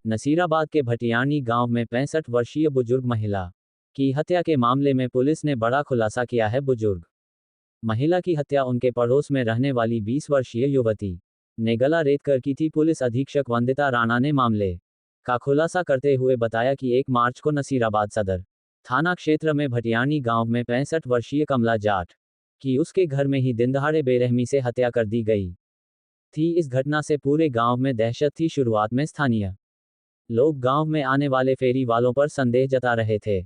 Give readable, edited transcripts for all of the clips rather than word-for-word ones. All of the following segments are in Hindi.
नसीराबाद के भटियाणी गांव में 65 वर्षीय बुजुर्ग महिला की हत्या के मामले में पुलिस ने बड़ा खुलासा किया है। बुजुर्ग महिला की हत्या उनके पड़ोस में रहने वाली 20 वर्षीय युवती ने गला रेत कर की थी। पुलिस अधीक्षक वंदिता राणा ने मामले का खुलासा करते हुए बताया कि 1 मार्च को नसीराबाद सदर थाना क्षेत्र में भटियाणी गांव में 65 वर्षीय कमला जाट की उसके घर में ही दिनदहाड़े बेरहमी से हत्या कर दी गई थी। इस घटना से पूरे गांव में दहशत थी। शुरुआत में स्थानीय लोग गांव में आने वाले फेरी वालों पर संदेह जता रहे थे।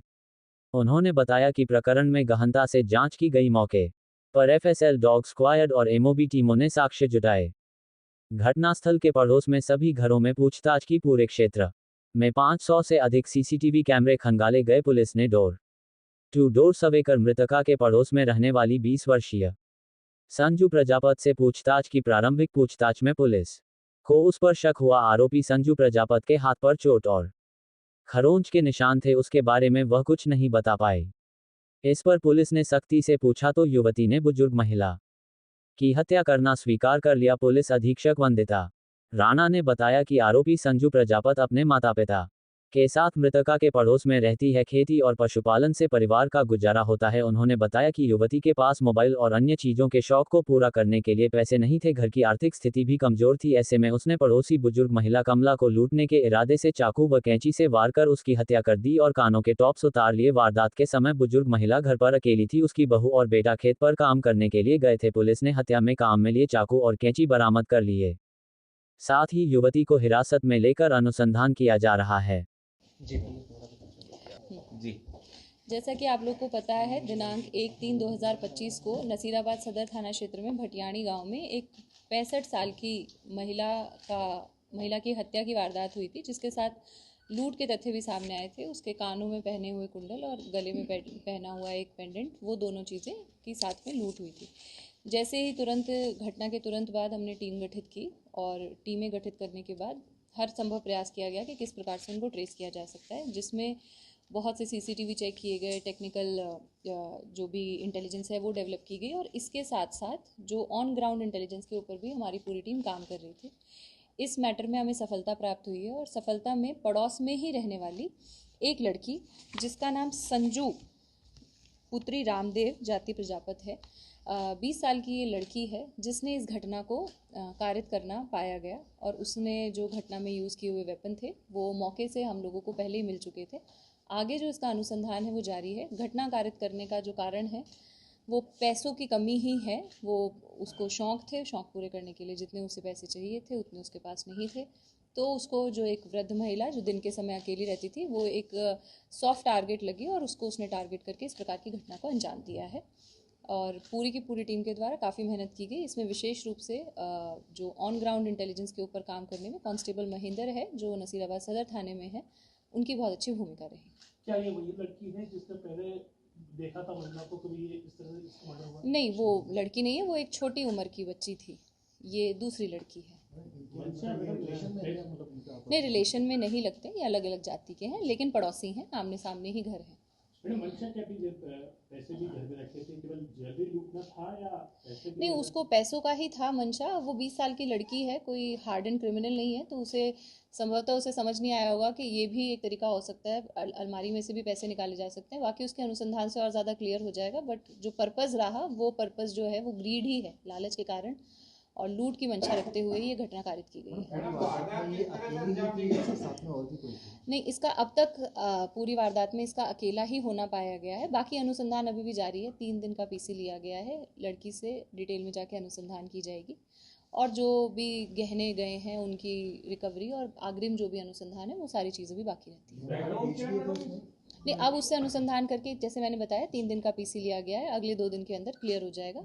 उन्होंने बताया कि प्रकरण में गहनता से जांच की गई। मौके पर एफएसएल डॉग स्क्वायड और एमओबी टीमों ने साक्ष्य जुटाए। घटनास्थल के पड़ोस में सभी घरों में पूछताछ की। पूरे क्षेत्र में 500 से अधिक सीसीटीवी कैमरे खंगाले गए। पुलिस ने डोर टू डोर सर्वे कर मृतका के पड़ोस में रहने वाली 20 वर्षीय संजू प्रजापत से पूछताछ की। प्रारंभिक पूछताछ में पुलिस को उस पर शक हुआ। आरोपी संजू प्रजापत के हाथ पर चोट और खरोंच के निशान थे। उसके बारे में वह कुछ नहीं बता पाए। इस पर पुलिस ने सख्ती से पूछा तो युवती ने बुजुर्ग महिला की हत्या करना स्वीकार कर लिया। पुलिस अधीक्षक वंदिता राणा ने बताया कि आरोपी संजू प्रजापत अपने माता पिता के साथ मृतका के पड़ोस में रहती है। खेती और पशुपालन से परिवार का गुजारा होता है। उन्होंने बताया कि युवती के पास मोबाइल और अन्य चीजों के शौक को पूरा करने के लिए पैसे नहीं थे। घर की आर्थिक स्थिति भी कमजोर थी। ऐसे में उसने पड़ोसी बुजुर्ग महिला कमला को लूटने के इरादे से चाकू व कैंची से वार कर उसकी हत्या कर दी और कानों के टॉप्स उतार लिए। वारदात के समय बुजुर्ग महिला घर पर अकेली थी। उसकी बहू और बेटा खेत पर काम करने के लिए गए थे। पुलिस ने हत्या में काम में लिए चाकू और कैंची बरामद कर लिए। साथ ही युवती को हिरासत में लेकर अनुसंधान किया जा रहा है। जी जी जैसा कि आप लोग को पता है, दिनांक 1/3/2025 को नसीराबाद सदर थाना क्षेत्र में भटियाणी गांव में एक 65 साल की महिला की हत्या की वारदात हुई थी, जिसके साथ लूट के तथ्य भी सामने आए थे। उसके कानों में पहने हुए कुंडल और गले में पहना हुआ एक पेंडेंट, वो दोनों चीज़ें की साथ में लूट हुई थी। जैसे ही घटना के तुरंत बाद हमने टीम गठित की और टीमें गठित करने के बाद हर संभव प्रयास किया गया कि किस प्रकार से उनको ट्रेस किया जा सकता है, जिसमें बहुत से सीसीटीवी चेक किए गए, टेक्निकल जो भी इंटेलिजेंस है वो डेवलप की गई और इसके साथ साथ जो ऑन ग्राउंड इंटेलिजेंस के ऊपर भी हमारी पूरी टीम काम कर रही थी। इस मैटर में हमें सफलता प्राप्त हुई है और सफलता में पड़ोस में ही रहने वाली एक लड़की, जिसका नाम संजू पुत्री रामदेव जाति प्रजापत है, 20 साल की ये लड़की है, जिसने इस घटना को कारित करना पाया गया और उसने जो घटना में यूज़ किए हुए वेपन थे वो मौके से हम लोगों को पहले ही मिल चुके थे। आगे जो इसका अनुसंधान है वो जारी है। घटना कारित करने का जो कारण है वो पैसों की कमी ही है। वो उसको शौक़ थे, शौक़ पूरे करने के लिए जितने उसे पैसे चाहिए थे उतने उसके पास नहीं थे, तो उसको जो एक वृद्ध महिला जो दिन के समय अकेली रहती थी वो एक सॉफ्ट टारगेट लगी और उसको उसने टारगेट करके इस प्रकार की घटना को अंजाम दिया है। और पूरी की पूरी टीम के द्वारा काफ़ी मेहनत की गई। इसमें विशेष रूप से जो ऑन ग्राउंड इंटेलिजेंस के ऊपर काम करने में कांस्टेबल महेंद्र है, जो नसीराबाद सदर थाने में है, उनकी बहुत अच्छी भूमिका रही। क्या ये वही लड़की है जिसने पहले देखा था महिला को, कभी ये इस तरह से मर्डर हुआ? नहीं, वो लड़की नहीं है, वो एक छोटी उम्र की बच्ची थी। ये दूसरी लड़की है। नहीं, रिलेशन में नहीं लगते, ये अलग अलग जाति के हैं, लेकिन पड़ोसी हैं, आमने सामने ही घर है। पैसे भी घर में रखे थे, केवल ज्वेलरी लूटना था या पैसे भी? नहीं, उसको पैसों का ही था मंशा। वो 20 साल की लड़की है, कोई हार्ड एंड क्रिमिनल नहीं है, तो उसे संभवतः उसे समझ नहीं आया होगा कि ये भी एक तरीका हो सकता है, अलमारी में से भी पैसे निकाले जा सकते हैं। बाकी उसके अनुसंधान से और ज़्यादा क्लियर हो जाएगा, बट जो पर्पज़ रहा वो पर्पज़ जो है वो ग्रीड ही है, लालच के कारण और लूट की मंशा रखते हुए ये घटना कारित की गई है। नहीं, इसका अब तक पूरी वारदात में इसका अकेला ही होना पाया गया है। बाकी अनुसंधान अभी भी जारी है। 3 दिन का पीसी लिया गया है। लड़की से डिटेल में जाके अनुसंधान की जाएगी और जो भी गहने गए हैं उनकी रिकवरी और अग्रिम जो भी अनुसंधान है वो सारी चीज़ें भी बाकी रहती हैं। नहीं, अब उससे अनुसंधान करके, जैसे मैंने बताया, 3 दिन का पीसी लिया गया है, अगले 2 दिन के अंदर क्लियर हो जाएगा।